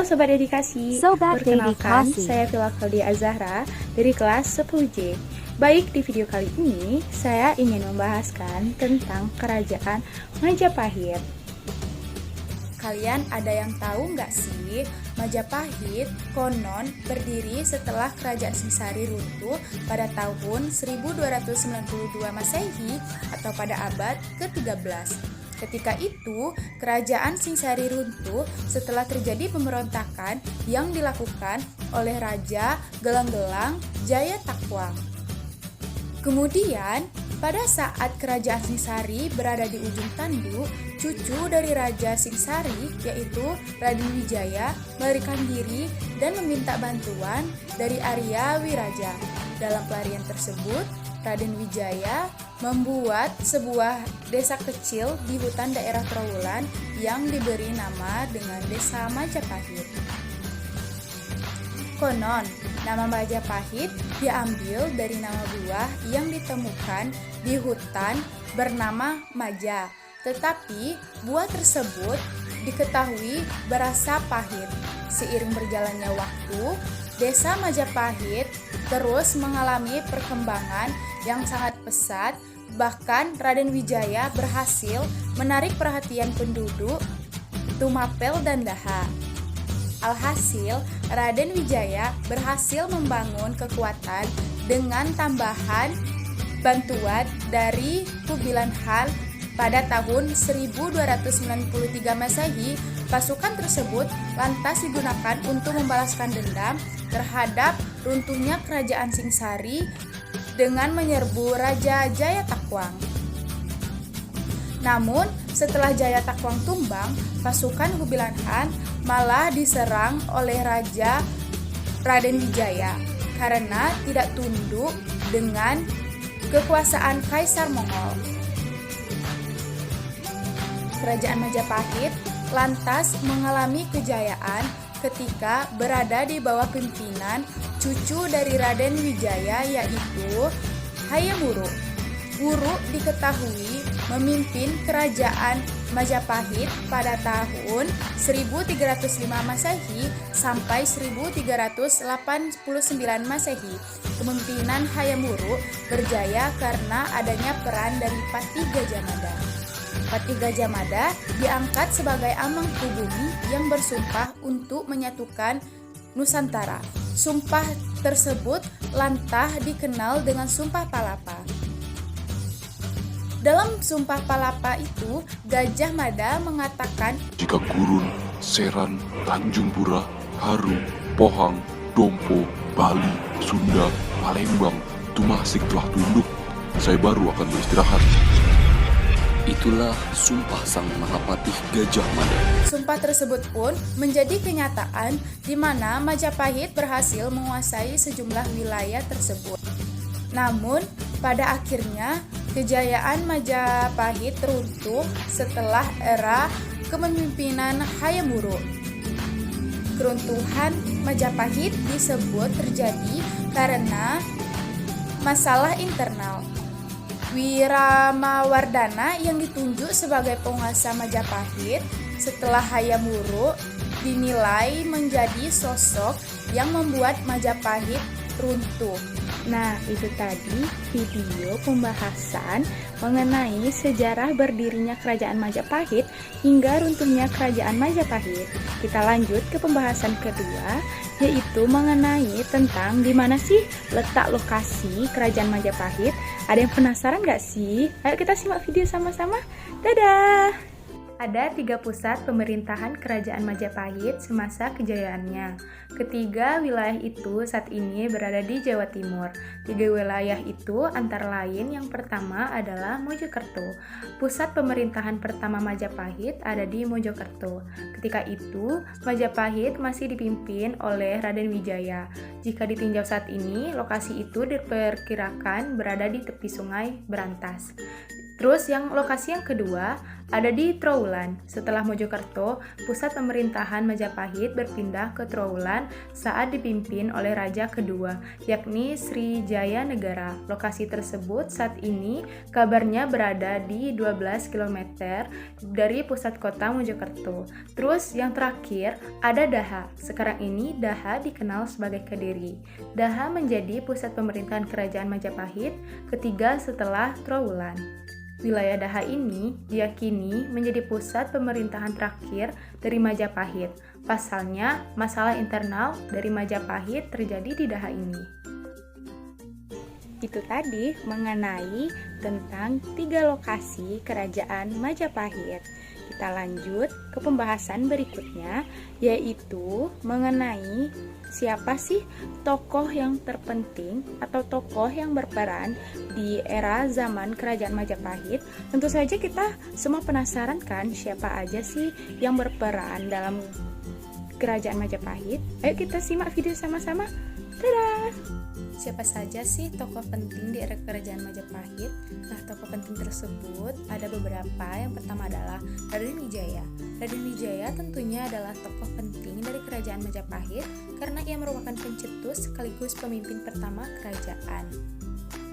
Sobat Dedikasi, perkenalkan saya Vila Claudia Azahra dari kelas 10J. Baik, di video kali ini saya ingin membahaskan tentang Kerajaan Majapahit. Kalian ada yang tahu nggak sih, Majapahit konon berdiri setelah Kerajaan Singsari runtuh pada tahun 1292 Masehi atau pada abad ke-13. Ketika itu, Kerajaan Singsari runtuh setelah terjadi pemberontakan yang dilakukan oleh Raja Gelang-Gelang Jayatakwang. Kemudian, pada saat Kerajaan Singsari berada di ujung tanduk, cucu dari Raja Singsari, yaitu Raden Wijaya, melarikan diri dan meminta bantuan dari Arya Wiraja. Dalam pelarian tersebut, Raden Wijaya membuat sebuah desa kecil di hutan daerah Trowulan yang diberi nama dengan Desa Majapahit. Konon, nama Majapahit diambil dari nama buah yang ditemukan di hutan bernama Maja, tetapi buah tersebut diketahui berasa pahit. Seiring berjalannya waktu, Desa Majapahit terus mengalami perkembangan yang sangat pesat, bahkan Raden Wijaya berhasil menarik perhatian penduduk Tumapel dan Daha. Alhasil, Raden Wijaya berhasil membangun kekuatan dengan tambahan bantuan dari Kubilan Khan. Pada tahun 1293 Masehi, pasukan tersebut lantas digunakan untuk membalaskan dendam terhadap runtuhnya Kerajaan Singsari dengan menyerbu Raja Jayatakwang. Namun, setelah Jayatakwang tumbang, pasukan Kubilan Khan malah diserang oleh Raja Raden Wijaya karena tidak tunduk dengan kekuasaan Kaisar Mongol. Kerajaan Majapahit lantas mengalami kejayaan ketika berada di bawah pimpinan cucu dari Raden Wijaya, yaitu Hayam Wuruk. Wuruk diketahui memimpin Kerajaan Majapahit pada tahun 1305 Masehi sampai 1389 Masehi. Kepemimpinan Hayam Wuruk berjaya karena adanya peran dari Pati Gajah Mada. Pati Gajah Mada diangkat sebagai Amangkubumi yang bersumpah untuk menyatukan Nusantara. Sumpah tersebut lantah dikenal dengan Sumpah Palapa. Dalam Sumpah Palapa itu, Gajah Mada mengatakan, jika Gurun, Seran, Tanjung Pura, Haru, Pohang, Dompo, Bali, Sunda, Palembang, Tumasik telah tunduk, saya baru akan beristirahat. Itulah sumpah sang Mahapatih Gajah Mada. Sumpah tersebut pun menjadi kenyataan di mana Majapahit berhasil menguasai sejumlah wilayah tersebut. Namun, pada akhirnya kejayaan Majapahit runtuh setelah era kepemimpinan Hayam Wuruk. Keruntuhan Majapahit disebut terjadi karena masalah internal. Wiramawardhana yang ditunjuk sebagai penguasa Majapahit setelah Hayam Wuruk dinilai menjadi sosok yang membuat Majapahit runtuh. Nah, itu tadi video pembahasan mengenai sejarah berdirinya Kerajaan Majapahit hingga runtuhnya Kerajaan Majapahit. Kita lanjut ke pembahasan kedua, yaitu mengenai tentang di mana sih letak lokasi Kerajaan Majapahit. Ada yang penasaran gak sih? Ayo kita simak video sama-sama. Dadah! Ada 3 pusat pemerintahan Kerajaan Majapahit semasa kejayaannya. Ketiga wilayah itu saat ini berada di Jawa Timur. 3 wilayah itu antara lain yang pertama adalah Mojokerto. Pusat pemerintahan pertama Majapahit ada di Mojokerto. Ketika itu, Majapahit masih dipimpin oleh Raden Wijaya. Jika ditinjau saat ini, lokasi itu diperkirakan berada di tepi sungai Berantas. Terus lokasi yang kedua ada di Trowulan. Setelah Mojokerto, pusat pemerintahan Majapahit berpindah ke Trowulan saat dipimpin oleh Raja kedua, yakni Srijaya Negara. Lokasi tersebut saat ini kabarnya berada di 12 km dari pusat kota Mojokerto. Terus yang terakhir ada Daha. Sekarang ini Daha dikenal sebagai Kediri. Daha menjadi pusat pemerintahan kerajaan Majapahit ketiga setelah Trowulan. Wilayah Daha ini diyakini menjadi pusat pemerintahan terakhir dari Majapahit. Pasalnya, masalah internal dari Majapahit terjadi di Daha ini. Itu tadi mengenai tentang 3 lokasi kerajaan Majapahit. Kita lanjut ke pembahasan berikutnya, yaitu mengenai siapa sih tokoh yang terpenting atau tokoh yang berperan di era zaman kerajaan Majapahit. Tentu saja kita semua penasaran kan siapa aja sih yang berperan dalam kerajaan Majapahit. Ayo kita simak video sama-sama. Dadah! Siapa saja sih tokoh penting di era kerajaan Majapahit? Nah, tokoh penting tersebut ada beberapa. Yang pertama adalah Raden Wijaya. Raden Wijaya tentunya adalah tokoh penting dari kerajaan Majapahit karena ia merupakan pencetus sekaligus pemimpin pertama kerajaan.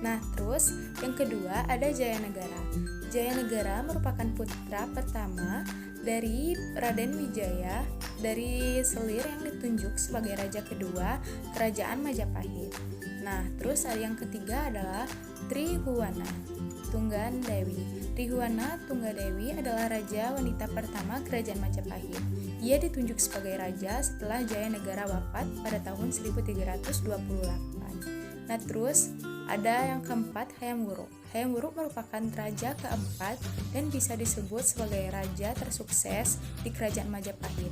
Nah, terus yang kedua ada Jayanegara. Jayanegara merupakan putra pertama dari Raden Wijaya dari selir yang ditunjuk sebagai raja kedua kerajaan Majapahit. Nah, terus yang ketiga adalah Trihuwana Tunggadewi. Trihuwana Tunggadewi adalah raja wanita pertama kerajaan Majapahit. Ia ditunjuk sebagai raja setelah Jayanegara wafat pada tahun 1328. Nah, terus ada yang keempat Hayam Wuruk. Hayam Wuruk merupakan raja keempat dan bisa disebut sebagai raja tersukses di kerajaan Majapahit.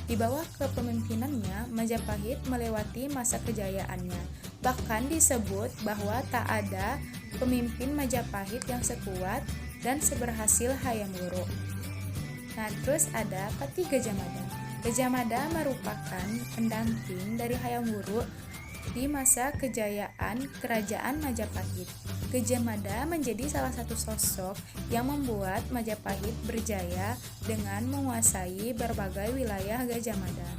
Di bawah kepemimpinannya, Majapahit melewati masa kejayaannya. Bahkan disebut bahwa tak ada pemimpin Majapahit yang sekuat dan seberhasil Hayam Wuruk. Nah, terus ada Patih Gajah Mada. Gajah Mada merupakan pendamping dari Hayam Wuruk di masa kejayaan kerajaan Majapahit. Gajah Mada menjadi salah satu sosok yang membuat Majapahit berjaya dengan menguasai berbagai wilayah. Gajah Mada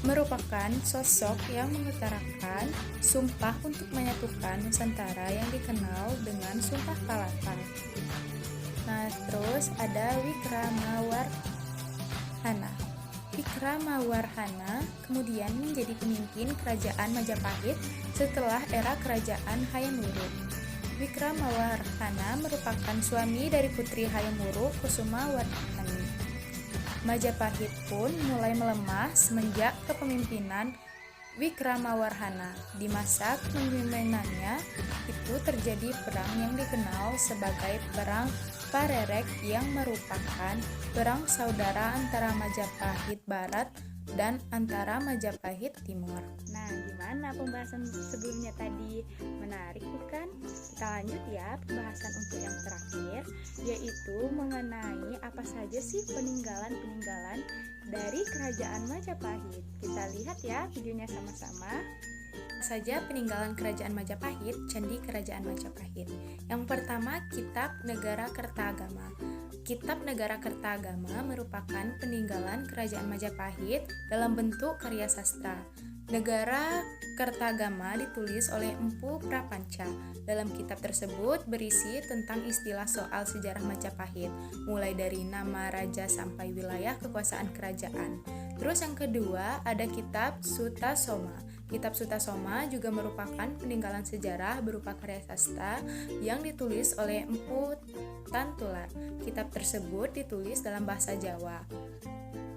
merupakan sosok yang mengutarakan sumpah untuk menyatukan Nusantara yang dikenal dengan Sumpah Kalapan. Nah, terus ada Wikramawarhana. Wikramawarhana kemudian menjadi pemimpin kerajaan Majapahit setelah era kerajaan Hayam Wuruk. Wikramawarhana merupakan suami dari putri Hayam Wuruk, Kusumawardhani. Majapahit pun mulai melemah semenjak kepemimpinan Wikramawarhana. Di masa kepemimpinannya itu terjadi perang yang dikenal sebagai Perang Parerek yang merupakan perang saudara antara Majapahit Barat dan antara Majapahit Timur. Nah, gimana pembahasan sebelumnya tadi? Menarik bukan? Kita lanjut ya pembahasan untuk yang terakhir, yaitu mengenai apa saja sih peninggalan-peninggalan dari kerajaan Majapahit. Kita lihat ya videonya sama-sama. Saja peninggalan kerajaan Majapahit, Candi Kerajaan Majapahit. Yang pertama, Kitab Negara Kertagama. Kitab Negara Kertagama merupakan peninggalan kerajaan Majapahit dalam bentuk karya sastra. Negara Kertagama ditulis oleh Empu Prapanca. Dalam kitab tersebut berisi tentang istilah soal sejarah Majapahit, mulai dari nama raja sampai wilayah kekuasaan kerajaan. Terus yang kedua ada Kitab Sutasoma. Kitab Sutasoma juga merupakan peninggalan sejarah berupa karya sastra yang ditulis oleh Empu Tantular. Kitab tersebut ditulis dalam bahasa Jawa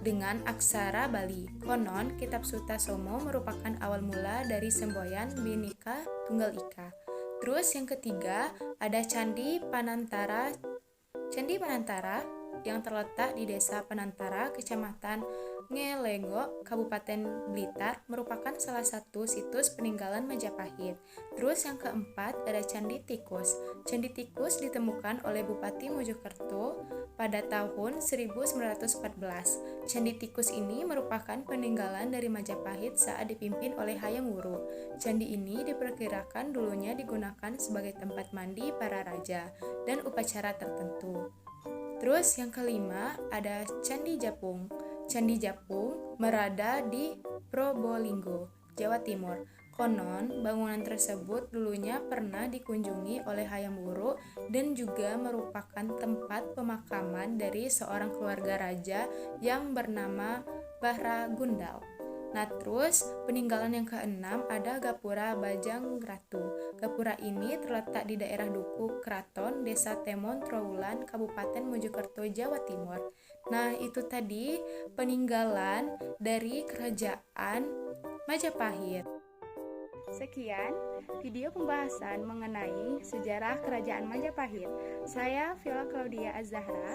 dengan aksara Bali. Konon, Kitab Sutasoma merupakan awal mula dari semboyan Bhinneka Tunggal Ika. Terus yang ketiga ada Candi Panantara. Candi Panantara yang terletak di Desa Penantara, Kecamatan Ngelengo, Kabupaten Blitar, merupakan salah satu situs peninggalan Majapahit. Terus yang keempat ada Candi Tikus. Candi Tikus ditemukan oleh Bupati Mojokerto pada tahun 1914. Candi Tikus ini merupakan peninggalan dari Majapahit saat dipimpin oleh Hayam Wuruk. Candi ini diperkirakan dulunya digunakan sebagai tempat mandi para raja dan upacara tertentu. Terus yang kelima ada Candi Japung. Candi Japung berada di Probolinggo, Jawa Timur. Konon, bangunan tersebut dulunya pernah dikunjungi oleh Hayam Wuruk dan juga merupakan tempat pemakaman dari seorang keluarga raja yang bernama Bahra Gundal. Nah, terus peninggalan yang keenam ada Gapura Bajang Ratu. Gapura ini terletak di daerah Duku Kraton, Desa Temon Trowulan, Kabupaten Mojokerto, Jawa Timur. Nah, itu tadi peninggalan dari Kerajaan Majapahit. Sekian video pembahasan mengenai sejarah Kerajaan Majapahit. Saya Viola Claudia Az-Zahra.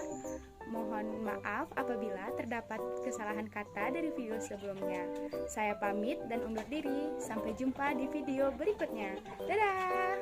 Mohon maaf apabila terdapat kesalahan kata dari video sebelumnya. Saya pamit dan undur diri. Sampai jumpa di video berikutnya. Dadah!